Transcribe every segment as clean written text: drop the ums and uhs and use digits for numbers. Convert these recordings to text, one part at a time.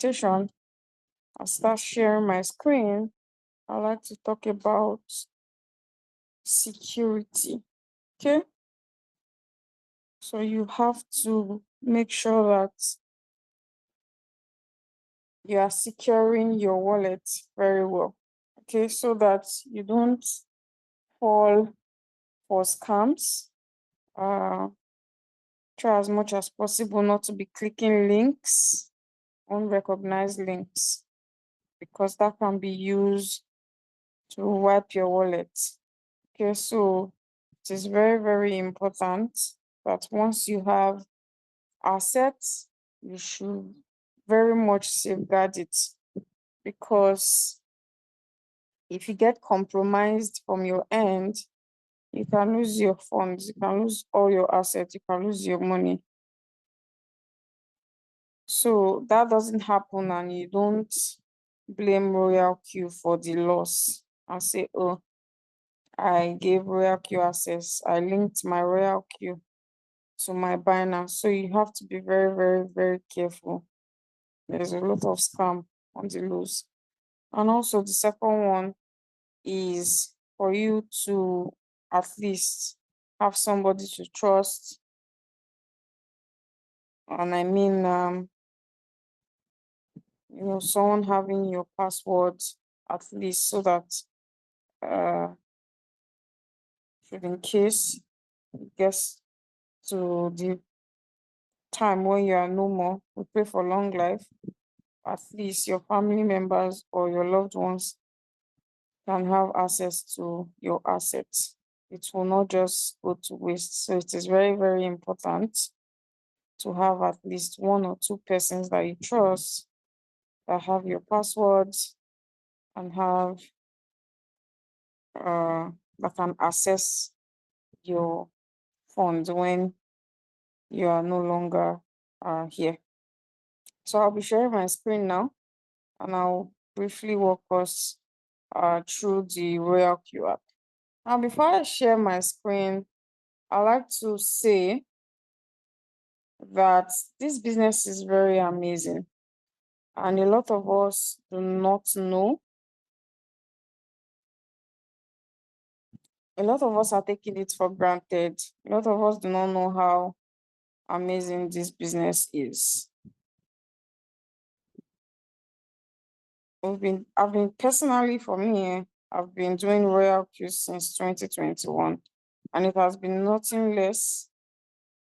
orientation, I start sharing my screen, I like to talk about security. Okay, so you have to make sure that you are securing your wallet very well. Okay, so that you don't fall for scams. Try as much as possible not to be clicking links, unrecognized links, because that can be used to wipe your wallet. Okay, so it is very, very important that once you have assets, you should very much safeguard it, because if you get compromised from your end, you can lose your funds, you can lose all your assets, you can lose your money. So that doesn't happen, and you don't blame ROYALQ for the loss and say, oh, I gave ROYALQ access, I linked my ROYALQ to my Binance. So you have to be very, very, very careful. There's a lot of scam on the loose. And also the second one is for you to at least have somebody to trust. And I mean, someone having your password at least, so that should in case it gets to the time when you are no more, we pray for long life, at least your family members or your loved ones can have access to your assets. It will not just go to waste. So it is very, very important to have at least one or two persons that you trust that have your passwords and have that can access your funds when you are no longer here. So I'll be sharing my screen now, and I'll briefly walk us through the ROYALQ app. Now, before I share my screen, I like to say that this business is very amazing, and a lot of us do not know. A lot of us are taking it for granted. A lot of us do not know how amazing this business is. I've been personally, for me, I've been doing ROYALQ since 2021, and it has been nothing less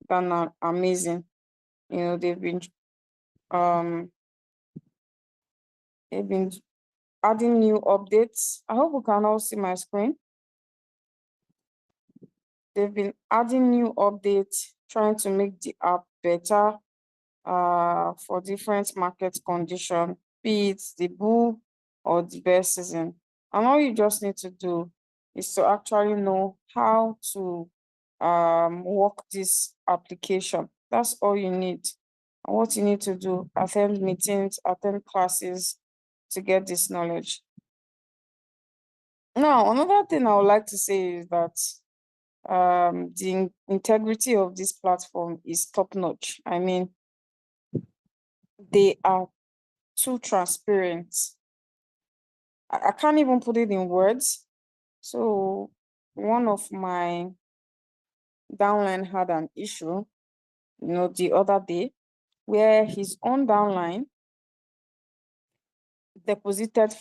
than amazing. They've been adding new updates. I hope you can all see my screen. They've been adding new updates, trying to make the app better for different market conditions, be it the bull or the bear season. And all you just need to do is to actually know how to work this application. That's all you need. And what you need to do, attend meetings, attend classes to get this knowledge. Now, another thing I would like to say is that the integrity of this platform is top-notch. I mean, they are too transparent. I can't even put it in words. So one of my downline had an issue, the other day, where his own downline deposited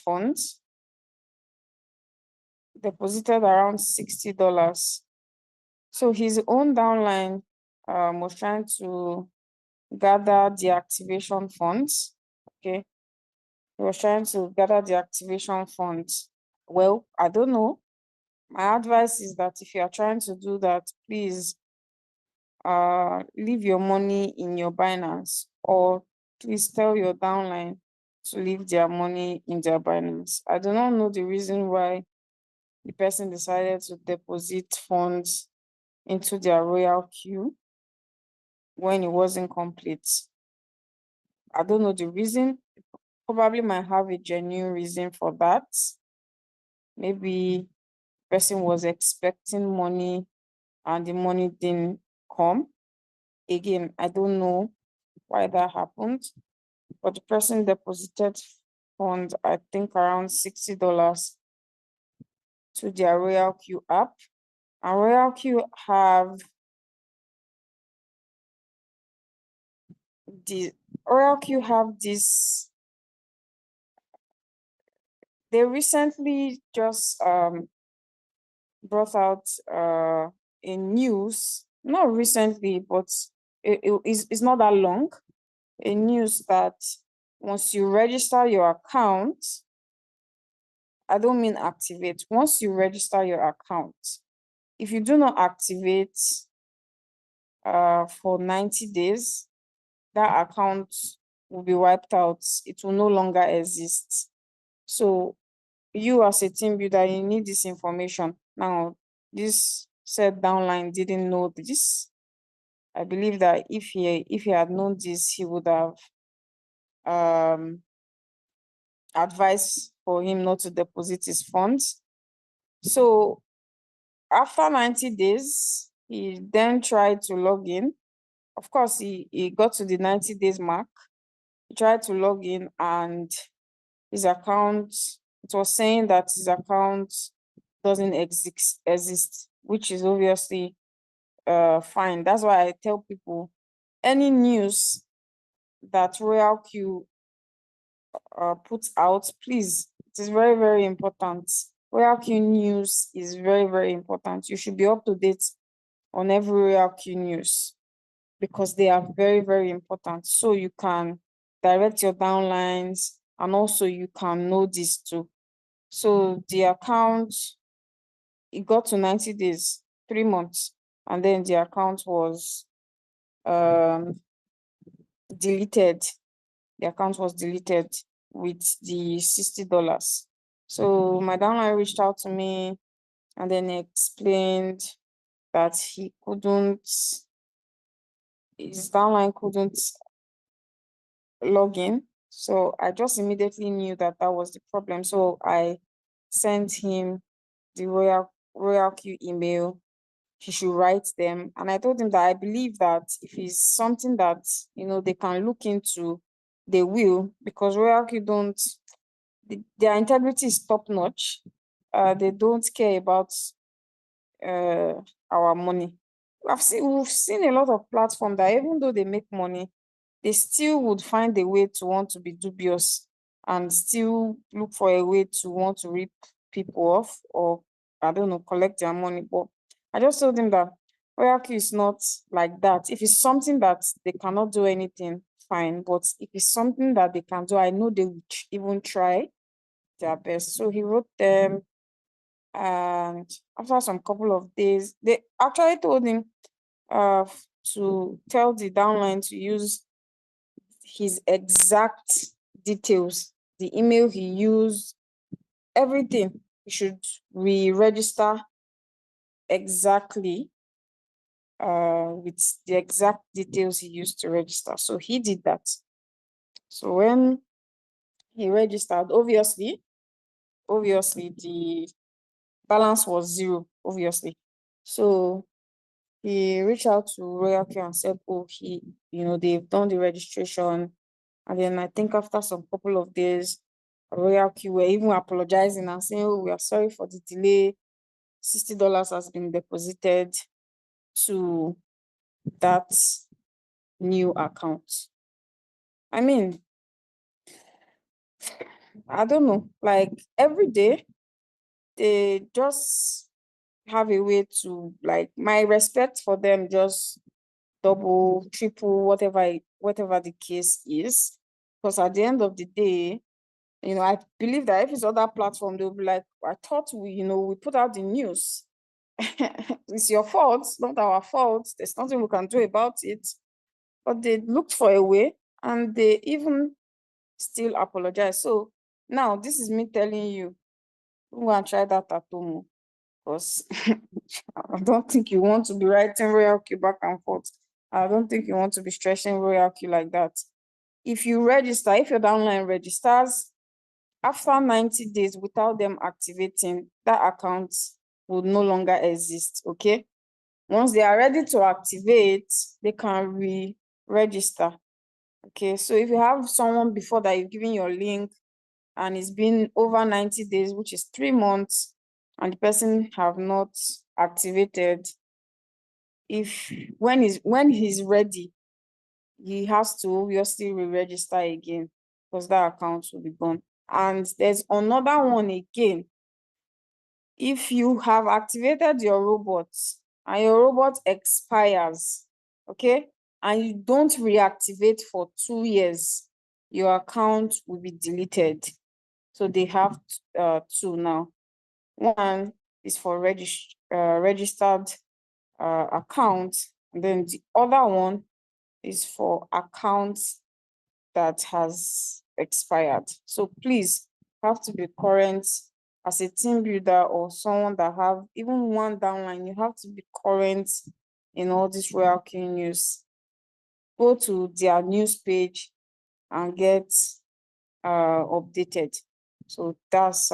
around $60. So his own downline was trying to gather the activation funds. Okay, he was trying to gather the activation funds. Well, I don't know. My advice is that if you are trying to do that, please leave your money in your Binance, or please tell your downline to leave their money in their Binance. I do not know the reason why the person decided to deposit funds into their ROYALQ when it wasn't complete. I don't know the reason. Probably might have a genuine reason for that. Maybe the person was expecting money and the money didn't come. Again, I don't know why that happened, but the person deposited funds, I think around $60 to their ROYALQ app. And ROYALQ have this. They recently just brought out a news, not recently, but it's not that long, a news that once you register your account, I don't mean activate, once you register your account, if you do not activate for 90 days, that account will be wiped out. It will no longer exist. So you as a team builder, you need this information. Now, this said downline didn't know this. I believe that if he had known this, he would have advised for him not to deposit his funds. So after 90 days, he then tried to log in. Of course, he got to the 90 days mark. He tried to log in and his account, it was saying that his account doesn't exist, which is obviously fine. That's why I tell people, any news that ROYALQ puts out, please, it is very, very important. ROYALQ news is very, very important. You should be up to date on every ROYALQ news because they are very, very important. So you can direct your downlines and also you can know this too. So the account, it got to 90 days, 3 months, and then the account was deleted. The account was deleted with the $60. So my downline reached out to me and then explained that his downline couldn't log in. So I just immediately knew that that was the problem. So I sent him the ROYALQ email. He should write them. And I told him that I believe that if it's something that, they can look into, they will, because ROYALQ don't, their integrity is top notch. They don't care about our money. We've seen a lot of platforms that even though they make money, they still would find a way to want to be dubious and still look for a way to want to rip people off or, I don't know, collect their money. But I just told them that ROYALQ is not like that. If it's something that they cannot do anything, fine. But if it's something that they can do, I know they would even try their best. So he wrote them, and after some couple of days, they actually told him to tell the downline to use his exact details, the email he used, everything. He should re-register exactly with the exact details he used to register. So he did that. So when he registered, obviously the balance was zero, obviously. So he reached out to ROYALQ and said, oh, they've done the registration. And then I think after some couple of days, ROYALQ were even apologizing and saying, oh, we are sorry for the delay. $60 has been deposited to that new account. I mean, I don't know, like every day, they just have a way to, like, my respect for them just double, triple, whatever the case is. Because at the end of the day, I believe that if it's other platform, they'll be like, I thought we put out the news. It's your fault, not our fault. There's nothing we can do about it. But they looked for a way and they even still apologize. So now this is me telling you, go and try that at home. Because I don't think you want to be writing ROYALQ back and forth. I don't think you want to be stressing ROYALQ like that. If you register, if your downline registers, after 90 days without them activating, that account will no longer exist, okay? Once they are ready to activate, they can re-register. Okay, so if you have someone before that you've given your link and it's been over 90 days, which is 3 months, and the person have not activated, when he's ready, he has to obviously re-register again because that account will be gone. And there's another one again. If you have activated your robot and your robot expires, okay, and you don't reactivate for 2 years, your account will be deleted. So they have two now. One is for registered account, and then the other one is for accounts that has expired. So please have to be current as a team builder or someone that have even one downline. You have to be current in all this ROYALQ news. Go to their news page and get updated. So that's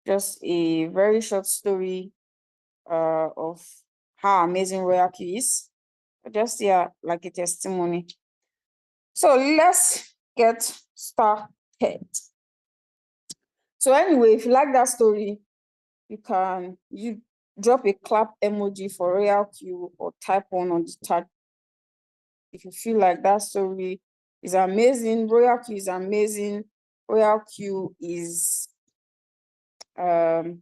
just a very short story of how amazing ROYALQ is. Just like a testimony. So let's get started. So anyway, if you like that story, you drop a clap emoji for ROYALQ or type one on the chat. If you feel like that story is amazing, ROYALQ is amazing. ROYALQ is an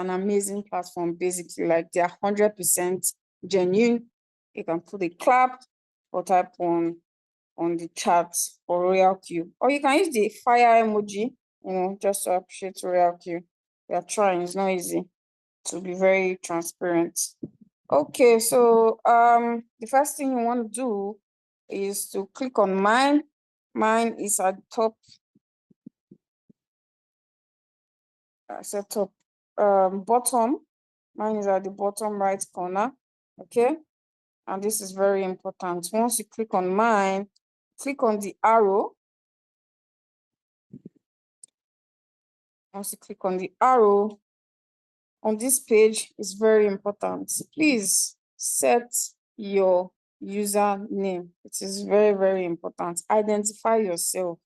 amazing platform. Basically, like they're 100% genuine. You can put a clap or type one on the chat for ROYALQ, or you can use the fire emoji, just to appreciate ROYALQ. We are trying, it's not easy to be very transparent. Okay, so the first thing you want to do is to click on mine. Mine is at the top. Bottom. Mine is at the bottom right corner. Okay, and this is very important. Once you click on mine, click on the arrow. Once you click on the arrow on this page, is very important. Please set your username. It is very, very important. Identify yourself.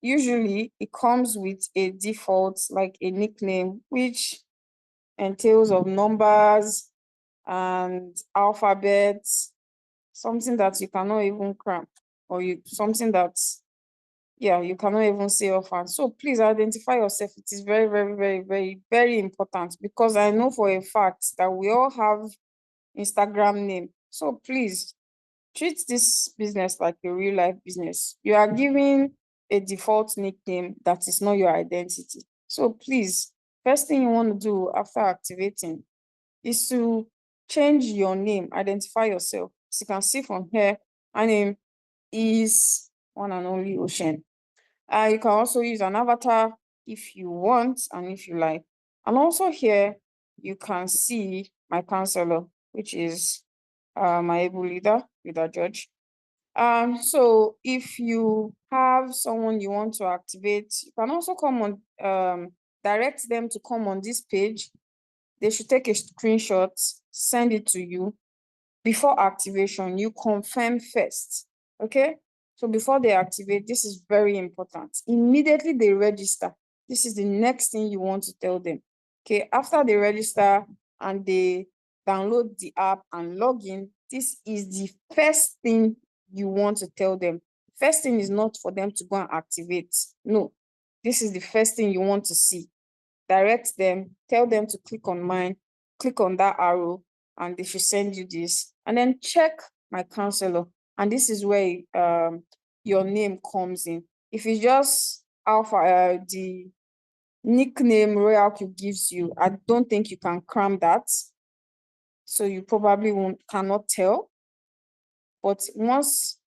Usually it comes with a default, like a nickname, which entails of numbers and alphabets, something that you cannot even cramp, or something that you cannot even say offhand. So please identify yourself. It is very, very, very, very, very important, because I know for a fact that we all have Instagram name. So please treat this business like a real life business. You are giving a default nickname that is not your identity. So please, first thing you want to do after activating is to change your name, identify yourself. As you can see from here, my name is one and only Ocean. You can also use an avatar if you want and if you like. And also here, you can see my counselor, which is my able leader George. So if you have someone you want to activate, you can also come on, direct them to come on this page. They should take a screenshot, send it to you. Before activation, you confirm first, okay? So before they activate, this is very important. Immediately they register, this is the next thing you want to tell them, okay? After they register and they download the app and log in, this is the first thing you want to tell them. First thing is not for them to go and activate. No, this is the first thing you want to see. Direct them, tell them to click on mine, click on that arrow, and they should send you this. And then check my counselor. And this is where your name comes in. If it's just the nickname ROYALQ gives you, I don't think you can cram that. So you probably cannot tell. But once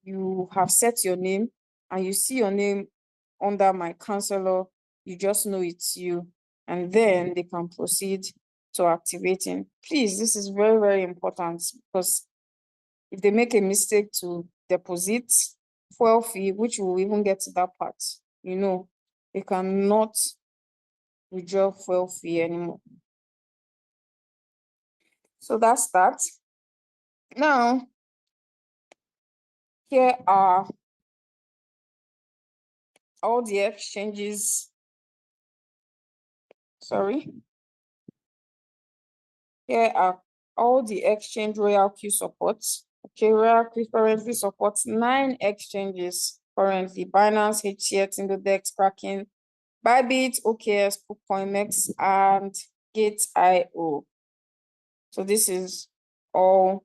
you have set your name and you see your name under my counselor, you just know it's you, and then they can proceed to activating. Please, this is very, very important, because if they make a mistake to deposit fuel fee, which we'll even get to that part, they cannot withdraw fuel fee anymore. So that's that. Now, Here are all the exchanges. Sorry. Here are all the exchange ROYALQ supports. Okay, ROYALQ currently supports 9 exchanges currently: Binance, HCX, Index, Kraken, Bybit, OKX, KuCoinMex, and Gate.io. So this is all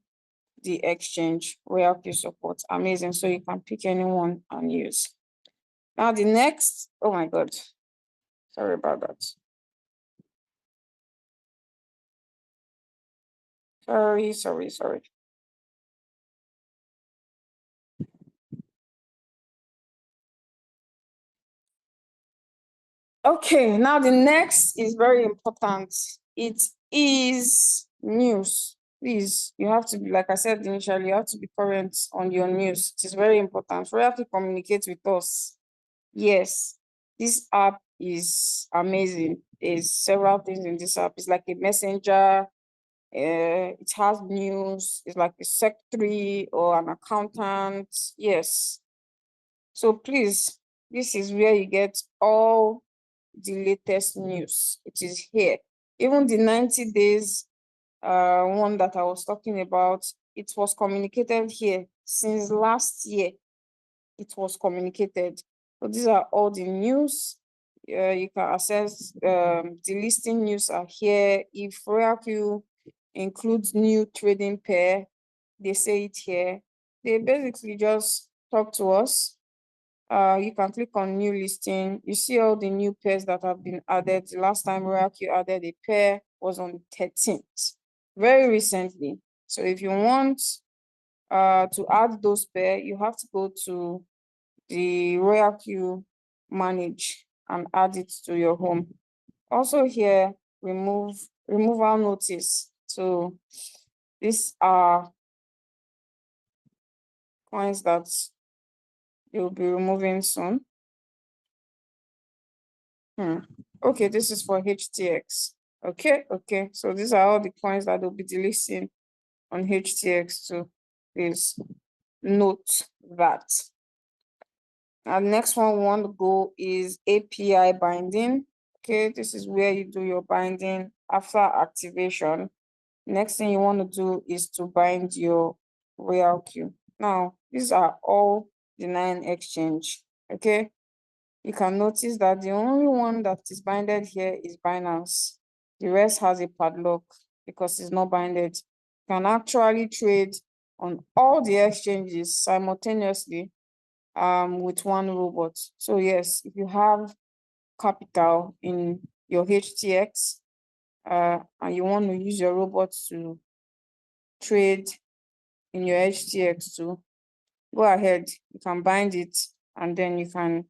the exchange ROYALQ support. Amazing. So you can pick anyone and use. Now the next, oh my God, sorry about that. Sorry. Okay, now the next is very important. It is news. Please, you have to be, like I said initially, you have to be current on your news. It is very important. You have to communicate with us. Yes, this app is amazing. There's several things in this app. It's like a messenger. It has news. It's like a secretary or an accountant. Yes. So please, this is where you get all the latest news. It is here. Even the 90 days one that I was talking about, it was communicated here since last year. It was communicated. So these are all the news. You can access the listing news are here. If ROYALQ includes new trading pair, they say it here. They basically just talk to us. You can click on new listing. You see all the new pairs that have been added. The last time ROYALQ added a pair was on the 13th, very recently. So if you want to add those pair, you have to go to the ROYALQ manage and add it to your home. Also here, removal notice. So these are coins that you'll be removing soon. Okay, this is for HTX. Okay. So these are all the coins that will be delisting on HTX too. Please note that. And next one we want to go is API binding. Okay, this is where you do your binding after activation. Next thing you want to do is to bind your ROYALQ. Now, these are all the 9 exchange. Okay, you can notice that the only one that is binded here is Binance. The rest has a padlock because it's not binded. You can actually trade on all the exchanges simultaneously with one robot. So yes, if you have capital in your HTX and you want to use your robot to trade in your HTX too, go ahead, you can bind it and then you can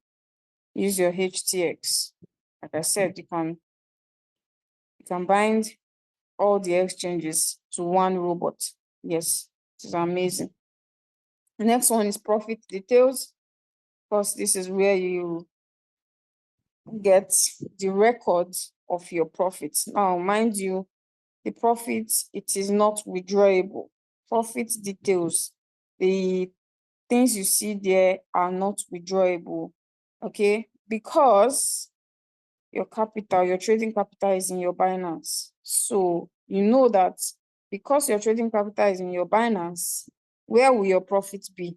use your HTX. Like I said, you can bind all the exchanges to one robot. Yes, it is amazing. The next one is profit details. Of course, this is where you get the record of your profits. Now, mind you, the profits, it is not withdrawable. Profit details, the things you see there are not withdrawable, okay? Because your capital, your trading capital is in your Binance. So you know that because your trading capital is in your Binance, where will your profits be?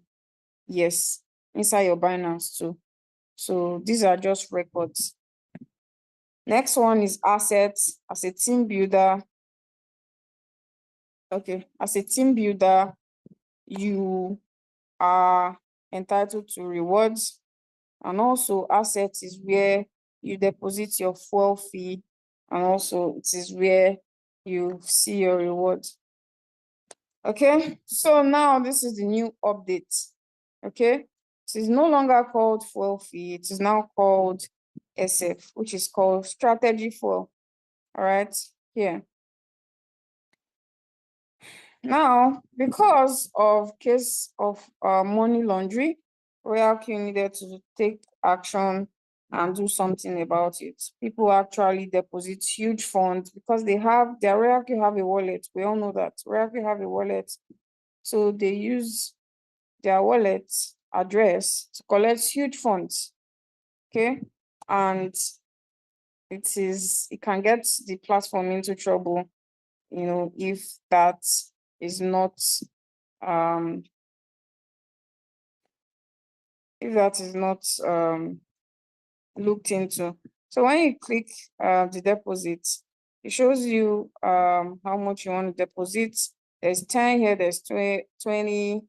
Yes, inside your Binance too. So these are just records. Next one is assets. As a team builder, okay, as a team builder, you are entitled to rewards, and also assets is where you deposit your fuel fee, and also it is where you see your rewards. Okay, so now this is the new update. Okay, it is no longer called fuel fee, it is now called SF, which is called strategy fuel. All right, here. Now, because of case of money laundering, ROYALQ needed to take action and do something about it. People actually deposit huge funds because they have, their ROYALQ have a wallet. We all know that ROYALQ have a wallet. So they use their wallet address to collect huge funds. Okay, and it can get the platform into trouble, if that is not um looked into. So when you click the deposit, it shows you how much you want to deposit. There's 10 here, there's 20,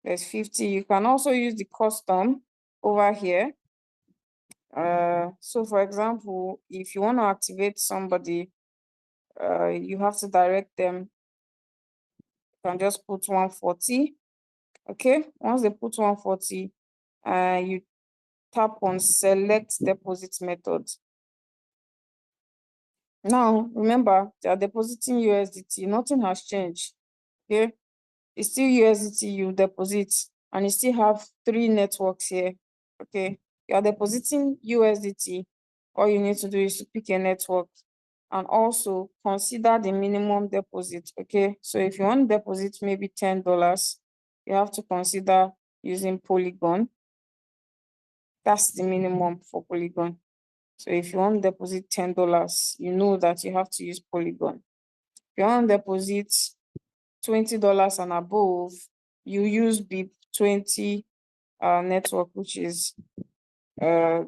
there's 50. You can also use the custom over here. So for example, if you want to activate somebody, you have to direct them. You can just put 140. Okay, once they put 140, you tap on select deposit method. Now, remember, they are depositing USDT. Nothing has changed. Okay, it's still USDT you deposit, and you still have 3 networks here. Okay, you are depositing USDT. All you need to do is to pick a network and also consider the minimum deposit. Okay, so if you want to deposit maybe $10, you have to consider using Polygon. That's the minimum for Polygon. So if you want to deposit $10, you know that you have to use Polygon. If you want to deposit $20 and above, you use BIP20 network, which is for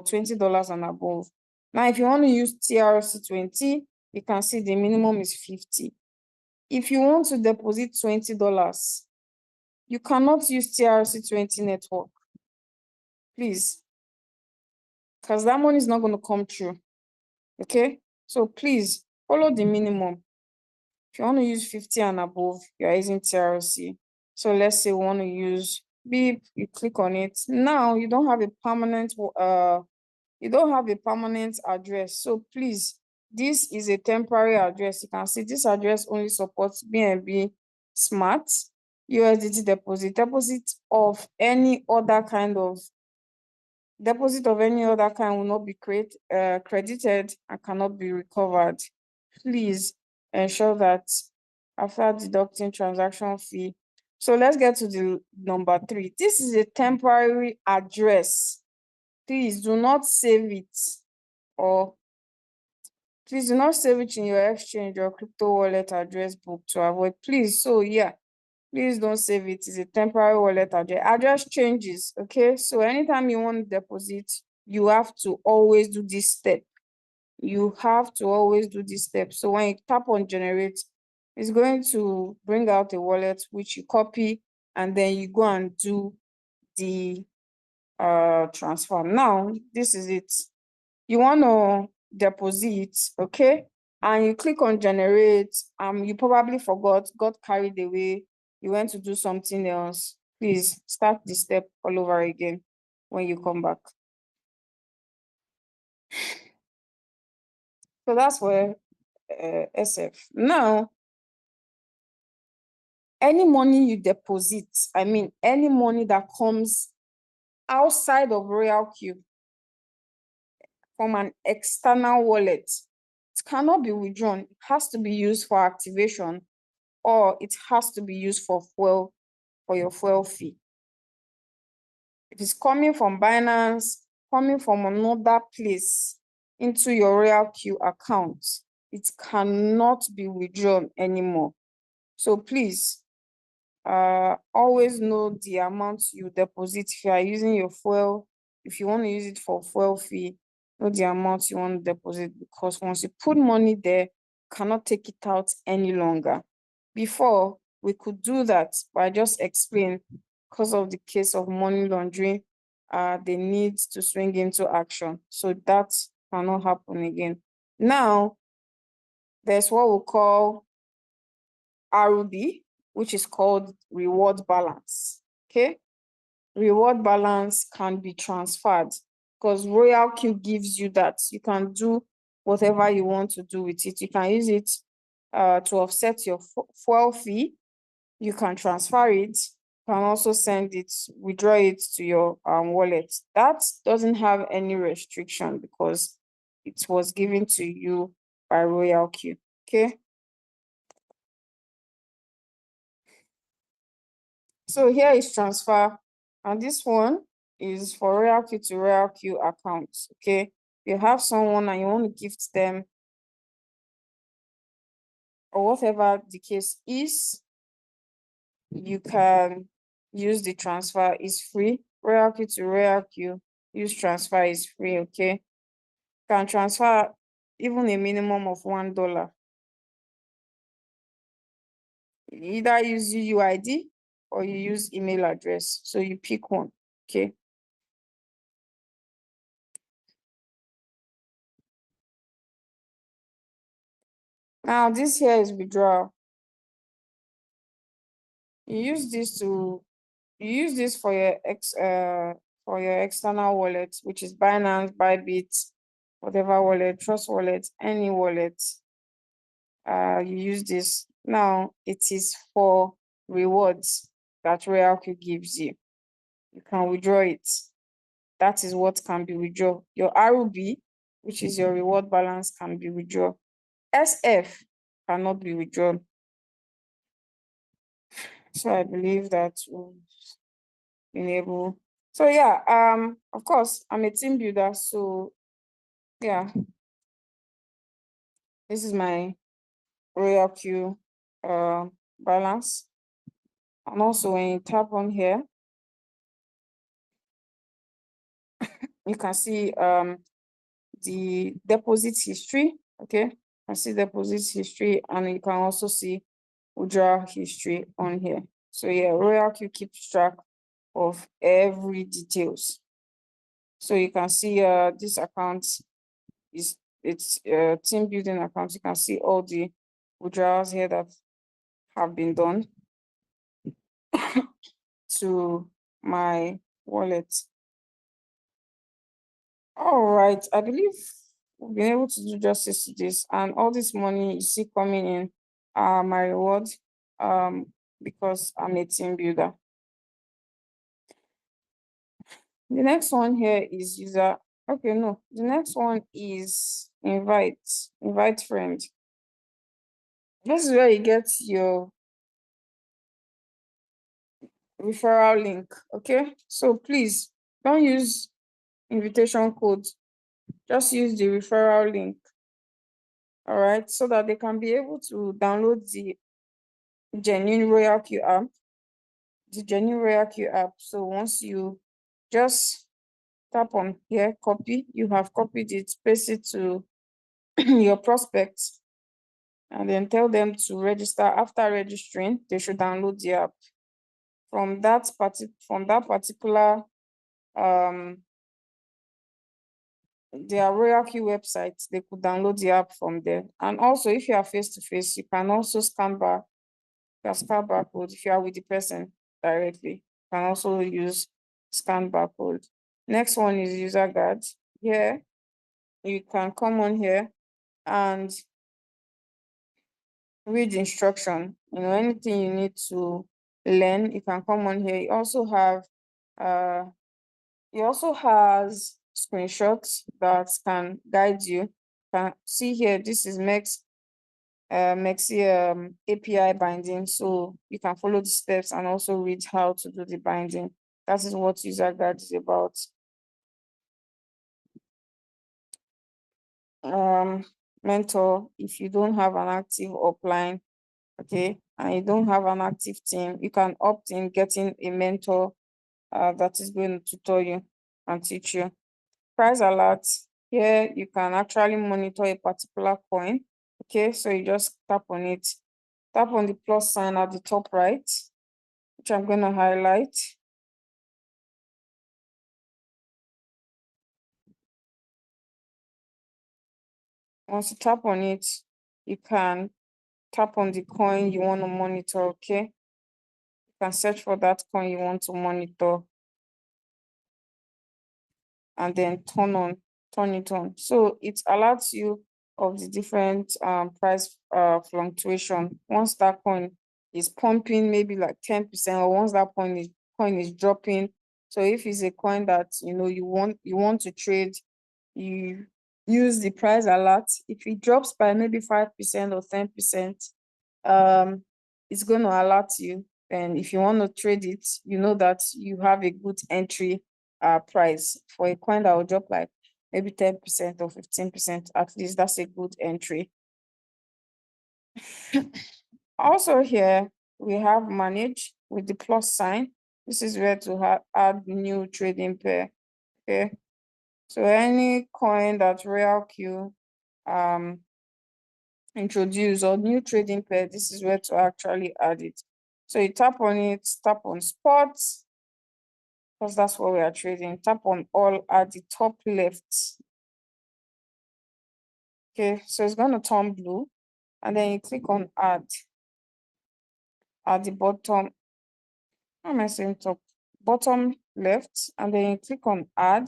$20 and above. Now, if you want to use TRC20, you can see the minimum is 50. If you want to deposit $20, you cannot use TRC20 network, please, because that money is not going to come through. Okay, so please follow the minimum. If you want to use 50 and above, you are using TRC. So let's say we want to use BIP, you click on it. Now you don't have a permanent address. So please, this is a temporary address. You can see this address only supports BNB Smart, USDT deposit of any other kind will not be credited and cannot be recovered. Please ensure that after deducting transaction fee. So let's get to the number 3. This is a temporary address. Please do not save it, or please do not save it in your exchange or crypto wallet address book to avoid. Please don't save it. It's a temporary wallet address. Address changes. Okay, so anytime you want to deposit, you have to always do this step. So when you tap on generate, it's going to bring out a wallet which you copy, and then you go and do the transfer. Now, this is it. You want to deposit, okay? And you click on generate. You probably got carried away. You went to do something else. Please start the step all over again when you come back. So that's where SF. Now, any money you deposit, any money that comes outside of ROYALQ from an external wallet, it cannot be withdrawn. It has to be used for activation, or it has to be used for your fuel fee. If it's coming from Binance, coming from another place into your ROYALQ account, it cannot be withdrawn anymore. So please, always know the amount you deposit. If you are using your fuel, if you want to use it for fuel fee, know the amount you want to deposit, because once you put money there, you cannot take it out any longer. Before, we could do that, but I just explained, because of the case of money laundering, they need to swing into action. So that cannot happen again. Now, there's what we call ROB, which is called reward balance. Okay, reward balance can be transferred because ROYALQ gives you that. You can do whatever you want to do with it. You can use it to offset your fuel fee. You can transfer it. You can also withdraw it to your wallet. That doesn't have any restriction because it was given to you by ROYALQ. Okay. So here is transfer, and this one is for ROYALQ to ROYALQ accounts. Okay, you have someone and you want to gift them, or whatever the case is, you can use the transfer. Is free. ROYALQ to ROYALQ, use transfer is free. Okay, can transfer even a minimum of $1. You either use UUID or you use email address. So you pick one. Okay. Now this here is withdrawal. You use this for your external wallet, which is Binance, Bybit, whatever wallet, Trust Wallet, any wallet. You use this. Now it is for rewards that ROYALQ gives you. You can withdraw it. That is what can be withdrawn. Your ROB, which is your reward balance, can be withdrawn. SF cannot be withdrawn. So I believe that we've been able. So yeah, of course, I'm a team builder. So yeah, this is my ROYALQ balance. And also when you tap on here, you can see the deposit history. Okay, I see deposit history, and you can also see withdrawal history on here. So yeah, ROYALQ keeps track of every details. So you can see this account it's team building account. You can see all the withdrawals here that have been done to my wallet. All right, I believe we've been able to do justice to this, and all this money you see coming in my reward because I'm a team builder. The next one here is user. Okay, no, the next one is invite friend. This is where you get your referral link. Okay, so please don't use invitation code, just use the referral link. All right, so that they can be able to download the genuine ROYALQ app. The genuine ROYALQ app. So once you just tap on here, copy, you have copied it, paste it to your prospects, and then tell them to register. After registering, they should download the app. From that particular their ROYALQ website, they could download the app from there. And also, if you are face to face, you can also scan barcode. If you are with the person directly, you can also use scan barcode. Next one is user guide. Here, you can come on here and read the instruction. Anything you need to learn, you can come on here. You also have has screenshots that can guide you. You can see here, this is Mexi API binding, so you can follow the steps and also read how to do the binding. That is what user guide is about. Mentor, if you don't have an active upline, okay, and you don't have an active team, you can opt in getting a mentor that is going to tutor you and teach you. Price alert, here you can actually monitor a particular coin. Okay, so you just tap on it, tap on the plus sign at the top right, which I'm going to highlight. Once you tap on it, you can tap on the coin you want to monitor. Okay, you can search for that coin you want to monitor and then turn it on. So it alerts you of the different price fluctuation. Once that coin is pumping, maybe like 10%, or once that coin is dropping. So if it's a coin that you want to trade, you use the price alert. If it drops by maybe 5% or 10%, it's going to alert you And if you want to trade it, you know that you have a good entry price for a coin that will drop like maybe 10% or 15%. At least that's a good entry. Also here, we have manage with the plus sign. This is where to add new trading pair. Okay. So any coin that ROYALQ introduce or new trading pair, this is where to actually add it. So you tap on it, tap on spots, because that's what we are trading. Tap on all at the top left. Okay, so it's going to turn blue, and then you click on add at the bottom. How am I saying top? Bottom left, and then you click on add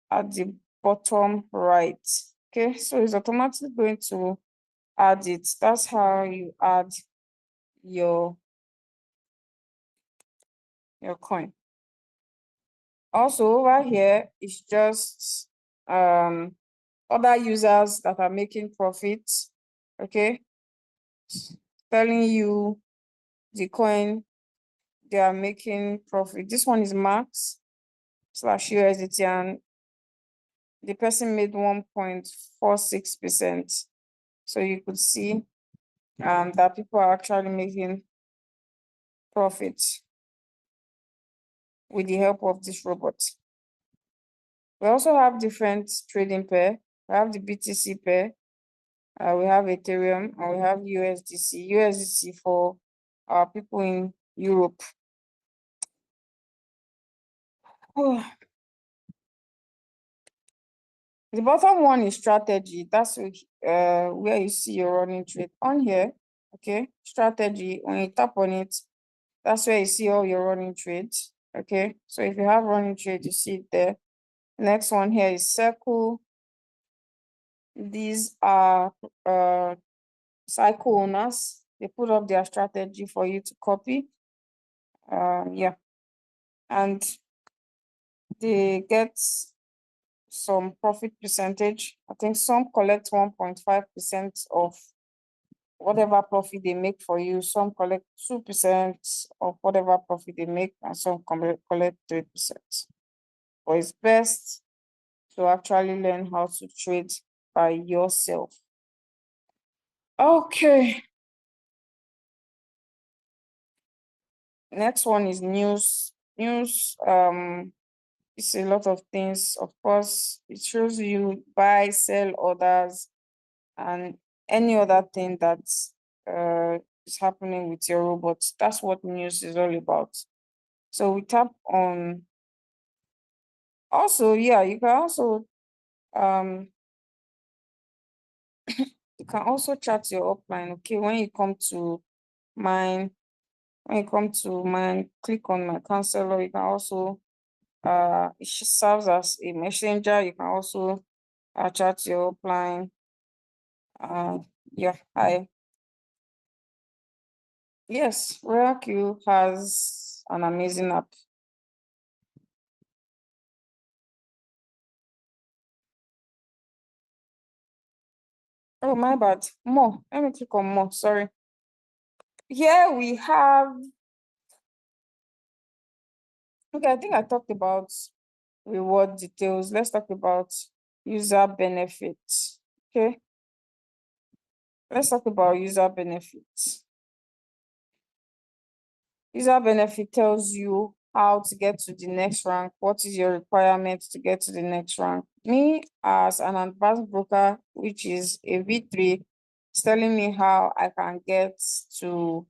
at the bottom right. Okay, so it's automatically going to add it. That's how you add your coin. Also over here is just other users that are making profits. Okay, telling you the coin they are making profit. This one is max / USDT, and the person made 1.46%. So you could see that people are actually making profit with the help of this robot. We also have different trading pair. We have the BTC pair, we have Ethereum, and we have USDC. USDC for people in Europe. The bottom one is strategy. That's where you see your running trade on here. Okay, strategy. When you tap on it, that's where you see all your running trades. Okay, so if you have running trade, you see it there. Next one here is circle. These are cycle owners. They put up their strategy for you to copy. Yeah, and they get some profit percentage. I think some collect 1.5% of whatever profit they make for you. Some collect 2% of whatever profit they make, and some collect 3%. But it's best to actually learn how to trade by yourself. Okay. Next one is news. News, it's a lot of things. Of course, it shows you buy, sell orders, and any other thing that is happening with your robot. That's what news is all about. So we tap on. Also, yeah, you can also you can also chart your upline. Okay, when you come to mine, click on my counselor. You can also it serves as a messenger. You can also chat your upline. Yeah, yes, ROYALQ has an amazing app. Oh, my bad. More. Let me click on more. Sorry. Here we have. Okay, I think I talked about reward details. Let's talk about user benefits. Okay. Let's talk about user benefits. User benefit tells you how to get to the next rank. What is your requirement to get to the next rank? Me, as an advanced broker, which is a V3, is telling me how I can get to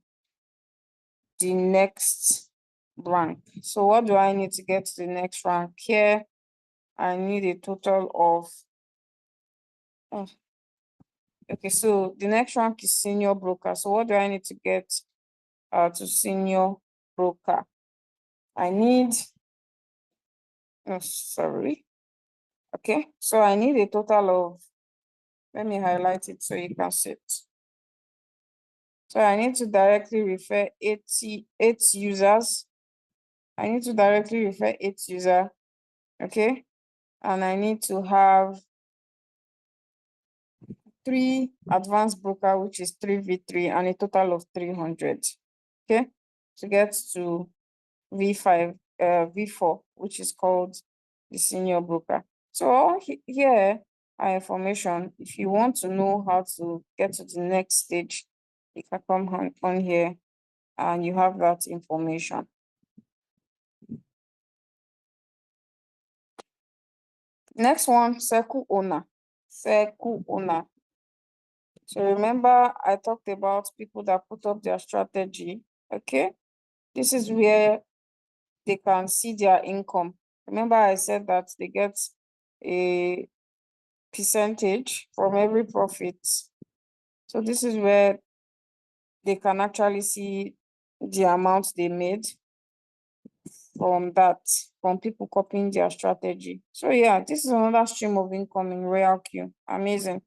the next rank. So what do I need to get to the next rank? Here, I need a total of, okay, so the next rank is senior broker. So what do I need to get to senior broker? I need, oh, sorry. Okay, so I need a total of, let me highlight it so you can see it. So I need to directly refer 8 users. I need to directly refer 8 users. Okay, and I need to have 3 advanced broker, which is 3v3, and a total of 300. Okay, to get to V4, which is called the senior broker. So all here are information. If you want to know how to get to the next stage, you can come on here and you have that information. Next one, circle owner. Circle owner. So remember, I talked about people that put up their strategy. Okay, this is where they can see their income. Remember, I said that they get a percentage from every profit. So this is where they can actually see the amount they made from that, from people copying their strategy. So yeah, this is another stream of income in ROYALQ. Amazing.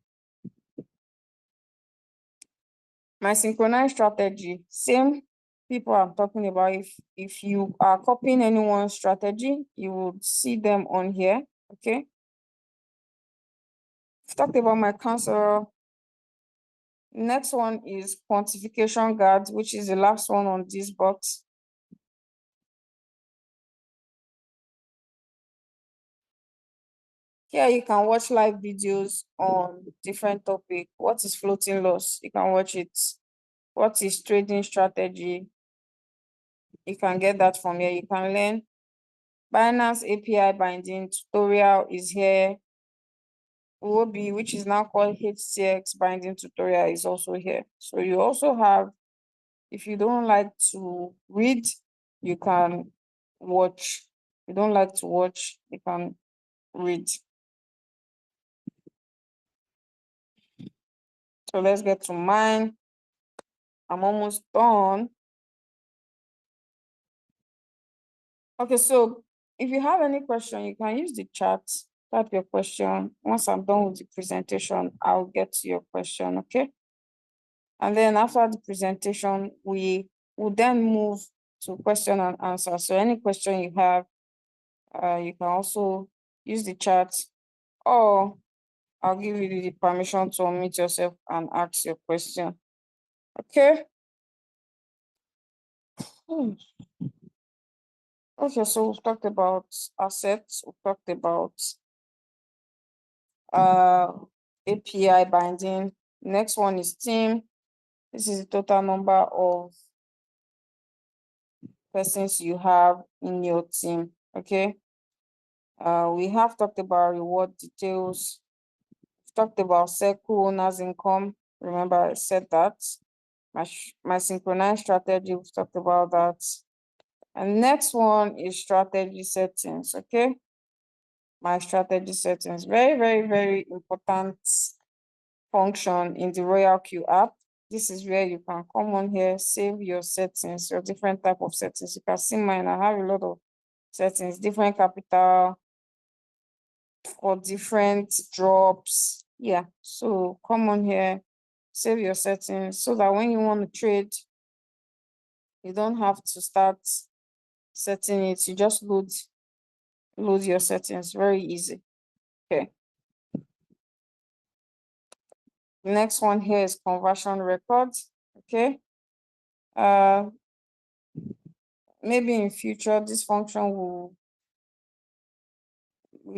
My synchronized strategy, same people I'm talking about. If you are copying anyone's strategy, you would see them on here. Okay. I've talked about my counselor. Next one is quantification guard, which is the last one on this box. Here you can watch live videos on different topic. What is floating loss? You can watch it. What is trading strategy? You can get that from here. You can learn Binance API binding tutorial is here. OB, which is now called HCX binding tutorial, is also here. So you also have, if you don't like to read, you can watch. If you don't like to watch, you can read. So let's get to mine. I'm almost done. Okay, so if you have any question, you can use the chat, type your question. Once I'm done with the presentation, I'll get to your question, okay? And then after the presentation, we will then move to question and answer. So any question you have, you can also use the chat, or I'll give you the permission to unmute yourself and ask your question. Okay? Okay, so we've talked about assets, we've talked about API binding. Next one is team. This is the total number of persons you have in your team. Okay. We have talked about reward details. We've talked about circle owners income. Remember, I said that. My synchronized strategy, we've talked about that. And next one is strategy settings. Okay. My strategy settings, very, very, very important function in the ROYALQ app. This is where you can come on here, save your settings, your different type of settings. You can see mine. I have a lot of settings, different capital for different drops. Yeah, so come on here, save your settings so that when you want to trade, you don't have to start setting it. You just load your settings. Very easy. Okay. Next one here is conversion records. Okay. Maybe in future this function will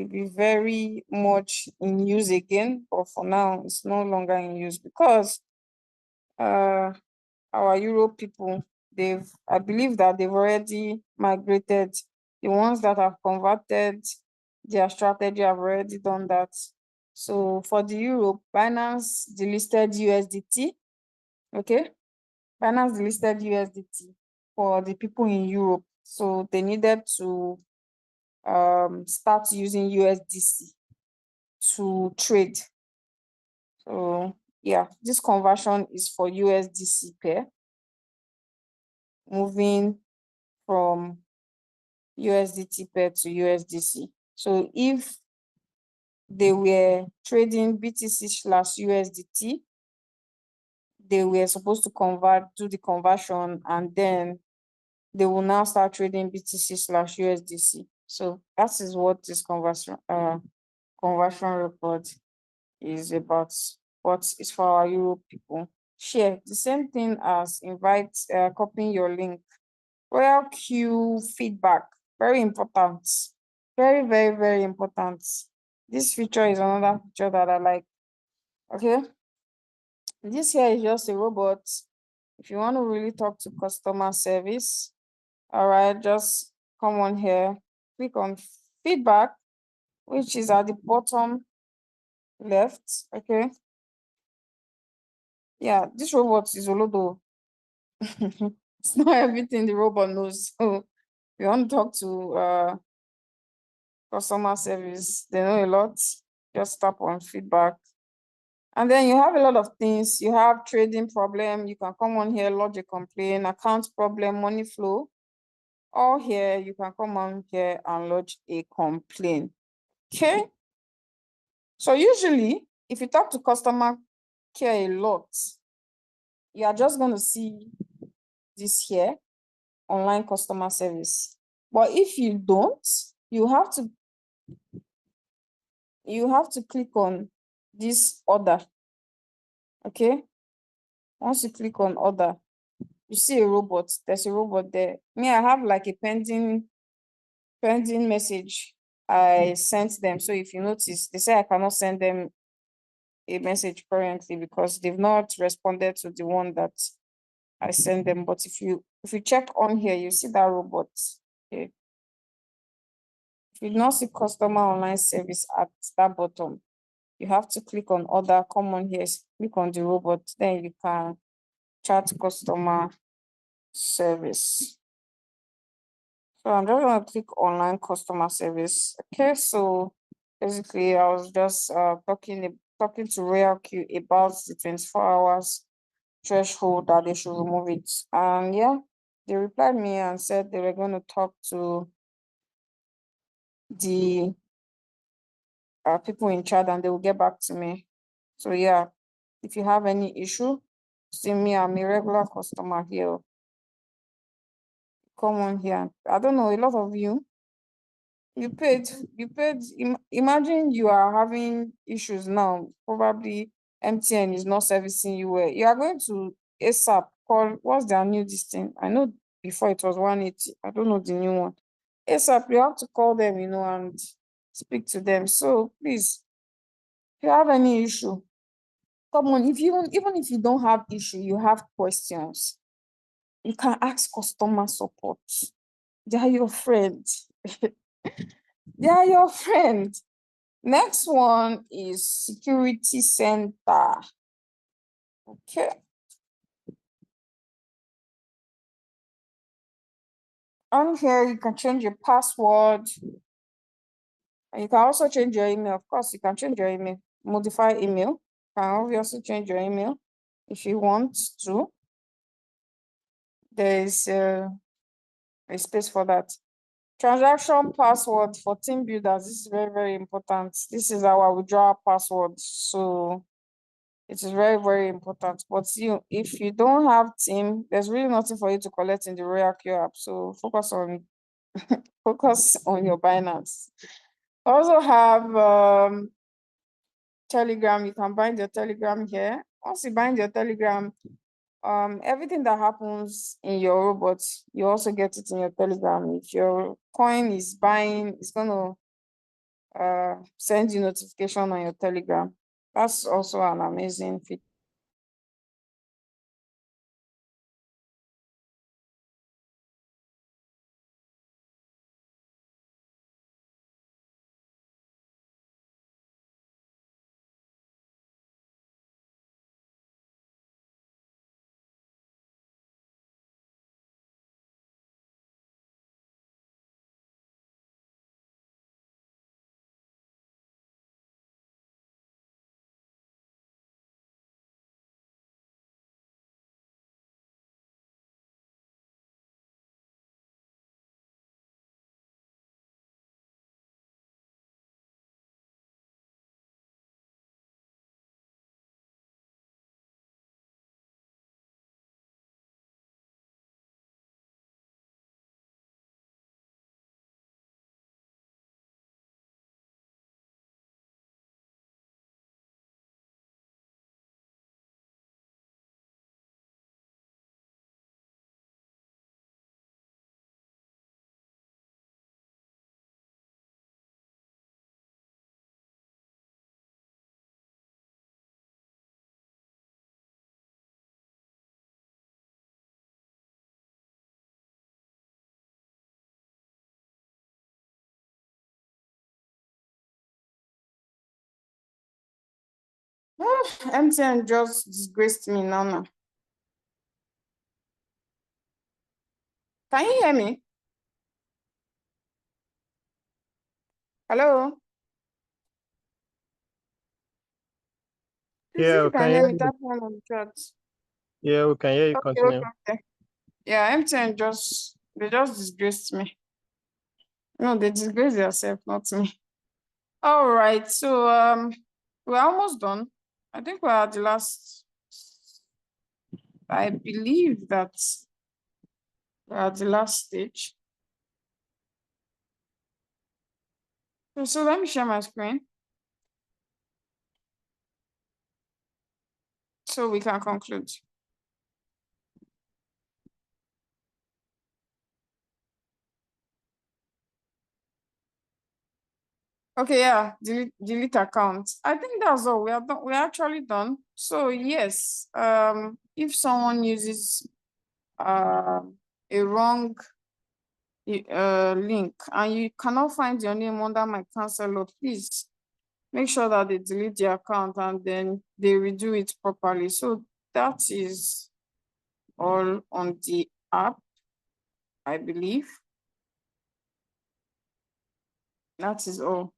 be very much in use again, but for now it's no longer in use because our Europe people, I believe that they've already migrated. The ones that have converted their strategy have already done that. So for the Europe, Binance delisted USDT. Okay, Binance delisted USDT for the people in Europe. So they needed to start using USDC to trade. So yeah, this conversion is for USDC pair, moving from USDT pair to USDC. So if they were trading BTC/USDT, they were supposed to do the conversion, and then they will now start trading BTC/USDC. So that is what this conversion report is about. What is for our Europe people. Share the same thing as invite, copying your link. ROYALQ feedback, very important. Very, very, very important. This feature is another feature that I like. Okay. This here is just a robot. If you want to really talk to customer service, all right, just come on here, click on feedback, which is at the bottom left. Okay. Yeah, this robot is Olodo. It's not everything the robot knows. So if you want to talk to customer service, they know a lot. Just tap on feedback. And then you have a lot of things. You have trading problem. You can come on here, lodge a complaint, account problem, money flow. All here, you can come on here and lodge a complaint. Okay. So usually, if you talk to customer care a lot, you are just going to see this here, online customer service. But if you don't, you have to click on this order. Okay. Once you click on order, you see a robot. There's a robot there. Me, I have like a pending message I sent them. So if you notice, they say I cannot send them a message currently because they've not responded to the one that I sent them. But if you check on here, you see that robot. Okay. If you not see customer online service at that bottom, you have to click on order, come on here, click on the robot, then you can chat customer service. So I'm just gonna click online customer service. Okay, so basically I was just talking to ROYALQ about the 24 hours threshold that they should remove it. And yeah, they replied me and said they were going to talk to the people in charge and they will get back to me. So yeah, if you have any issue, see me, I'm a regular customer here. Come on here. I don't know, a lot of you paid, imagine you are having issues now, probably MTN is not servicing you well. You are going to ASAP call, what's their new this thing? I know before it was 180, I don't know the new one. ASAP, you have to call them, and speak to them. So please, if you have any issue, come on, even if you don't have issue, you have questions, you can ask customer support. They are your friend. They are your friend. Next one is security center. Okay. On here, you can change your password. And you can also change your email. Of course, you can change your email, modify email. You can obviously change your email if you want to. There is a space for that. Transaction password for team builders. This is very, very important. This is our withdrawal password. So it is very, very important. But if you don't have team, there's really nothing for you to collect in the ROYALQ app. So focus on your Binance. Also have Telegram. You can bind your Telegram here. Once you bind your Telegram, everything that happens in your robot, you also get it in your Telegram. If your coin is buying, it's gonna send you notification on your Telegram. That's also an amazing feature. MTN just disgraced me now. Can you hear me? Hello? Please, if Yeah, you we can can hear hear me, you. tap one on the chat. Yeah, we can hear you. Okay, okay, Continue. okay. Yeah, MTN they just disgraced me. No, they disgraced themselves, not me. All right, so we're almost done. I think we're at the last. I believe that we're at the last stage. So let me share my screen so we can conclude. Okay, yeah, delete account. I think that's all. We are done. We're actually done. So yes, if someone uses a wrong link and you cannot find your name under my counselor, please make sure that they delete the account and then they redo it properly. So that is all on the app, I believe. That is all.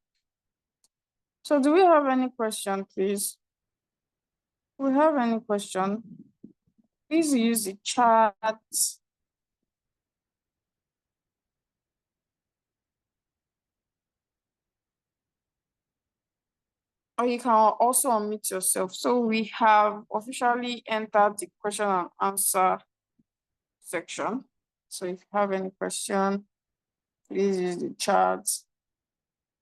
So do we have any question, please? We have any question? Please use the chat. Or you can also unmute yourself. So we have officially entered the question and answer section. So if you have any question, please use the chat.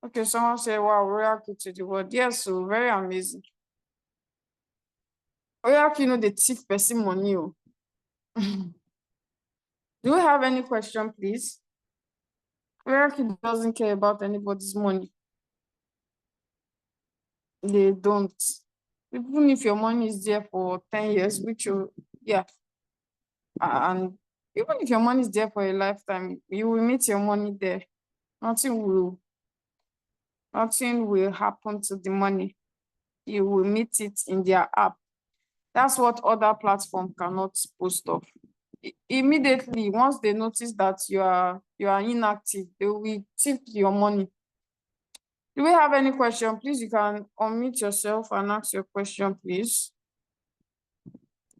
Okay, someone said, wow, ROYALQ to the world. Yes, so very amazing. ROYALQ, you know, the thief person money. Do we have any question, please? ROYALQ doesn't care about anybody's money. They don't. Even if your money is there for 10 years, which you, yeah. And even if your money is there for a lifetime, you will meet your money there. Nothing will happen to the money. You will meet it in their app. That's what other platforms cannot post off. Immediately, once they notice that you are inactive, they will tip your money. Do we have any question? Please, you can unmute yourself and ask your question, please.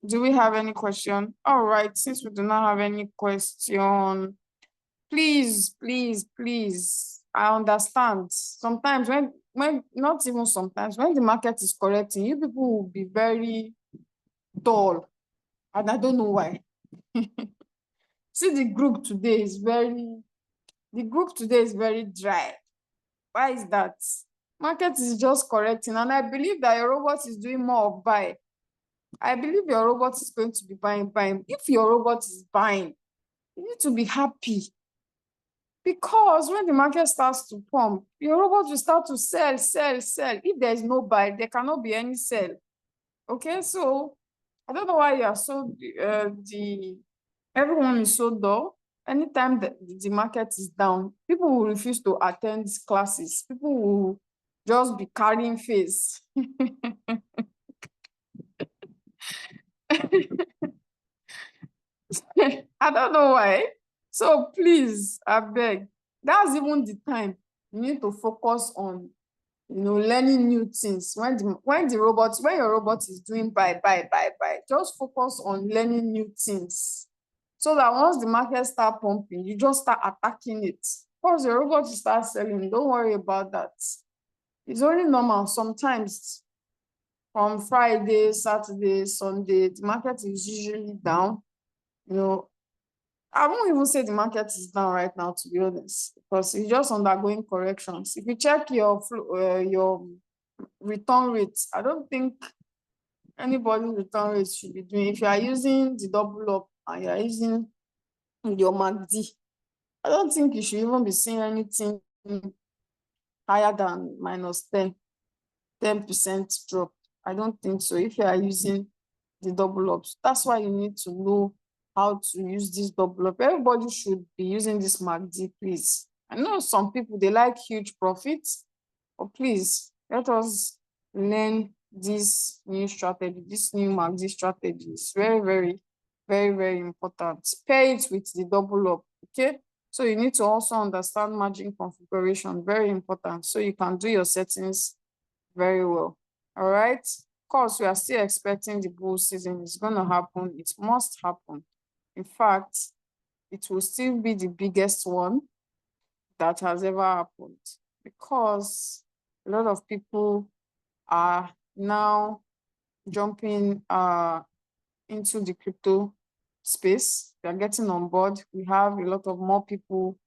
Do we have any question? All right, since we do not have any question, please, I understand. Sometimes when not even sometimes, when the market is correcting, you people will be very dull. And I don't know why. See, the group today is very dry. Why is that? Market is just correcting, and I believe that your robot is doing more of buy. I believe your robot is going to be buying. If your robot is buying, you need to be happy. Because when the market starts to pump, your robot will start to sell. If there is no buy, there cannot be any sell. Okay, so I don't know why you are so everyone is so dull. Anytime the market is down, people will refuse to attend classes. People will just be carrying face. I don't know why. So please, I beg. That's even the time you need to focus on, learning new things. When your robot is doing buy, just focus on learning new things. So that once the market start pumping, you just start attacking it. Once your robot start selling, don't worry about that. It's only normal. Sometimes from Friday, Saturday, Sunday, the market is usually down. I won't even say the market is down right now, to be honest, because it's just undergoing corrections. If you check your return rates, I don't think anybody's return rates should be doing. If you are using the double up and you are using your MACD, I don't think you should even be seeing anything higher than minus 10% drop. I don't think so. If you are using the double ups, that's why you need to know how to use this double up. Everybody should be using this MACD, please. I know some people, they like huge profits, but please let us learn this new strategy, this new MACD strategy is very, very, very, very important. Pair it with the double up, okay? So you need to also understand margin configuration, very important, so you can do your settings very well. All right. Of course, we are still expecting the bull season. It's going to happen. It must happen. In fact, it will still be the biggest one that has ever happened, because a lot of people are now jumping into the crypto space. They are getting on board. We have a lot of more people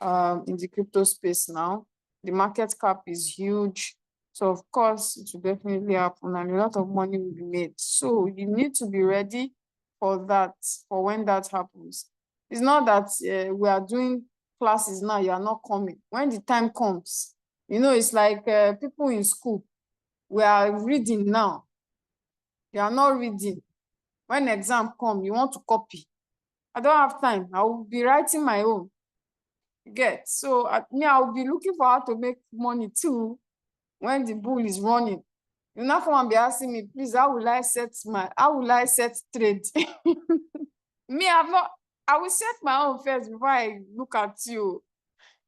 in the crypto space now. The market cap is huge. So of course, it will definitely happen and a lot of money will be made. So you need to be ready for that, for when that happens. It's not that we are doing classes now, you are not coming. When the time comes, you know, it's like people in school, we are reading now. You are not reading. When exam come, you want to copy. I don't have time. I will be writing my own. Get so me, I will be looking for how to make money too when the bull is running. You not come and be asking me, please, how will I set trade? Me, I will set my own first before I look at you.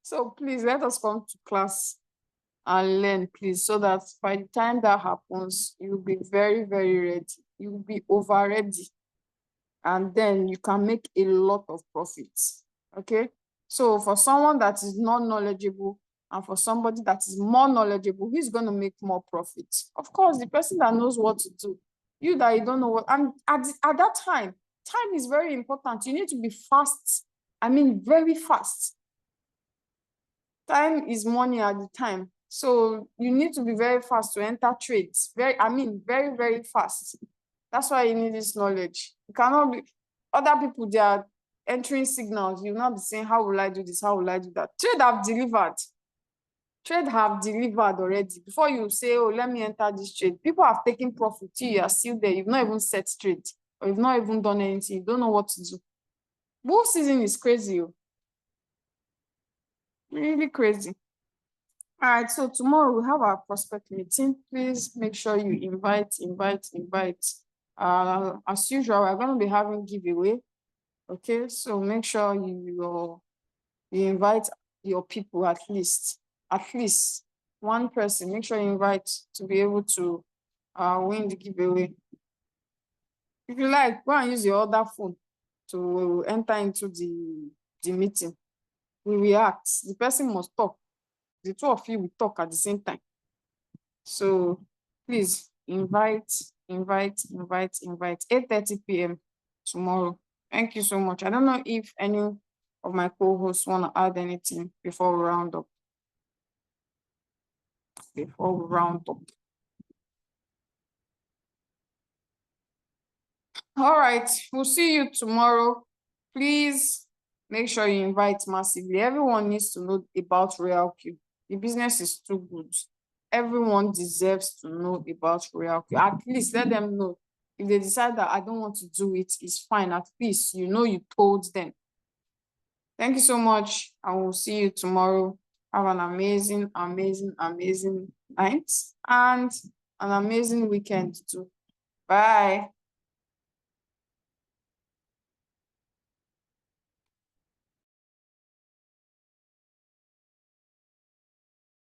So please let us come to class and learn, please, so that by the time that happens, you'll be very, very ready. You'll be over ready. And then you can make a lot of profits. Okay. So for someone that is not knowledgeable and for somebody that is more knowledgeable, who's going to make more profits? Of course, the person that knows what to do. You that you don't know what, and at that time is very important. You need to be fast. I mean, very fast. Time is money at the time. So you need to be very fast to enter trades. Very, very fast. That's why you need this knowledge. You cannot be, other people, they are entering signals. You will not be saying, how will I do this? How will I do that? Trade have delivered. Trade have delivered already. Before you say, oh, let me enter this trade, people have taken profit. You are still there. You've not even set trade, or you've not even done anything. You don't know what to do. Bull season is crazy. Really crazy. All right, so tomorrow we have our prospect meeting. Please make sure you invite. As usual, we're going to be having giveaway. Okay, so make sure you invite your people, at least one person. Make sure you invite to be able to win the giveaway. If you like, go and use your other phone to enter into the meeting. We react. The person must talk. The two of you will talk at the same time. So please invite. 8:30 p.m. tomorrow. Thank you so much. I don't know if any of my co-hosts want to add anything before we round up. All right, we'll see you tomorrow. Please make sure you invite massively. Everyone needs to know about ROYALQ. The business is too good. Everyone deserves to know about ROYALQ. At least let them know. If they decide that I don't want to do it, it's fine. At least you know you told them. Thank you so much. I will see you tomorrow. Have an amazing night and an amazing weekend too. Bye.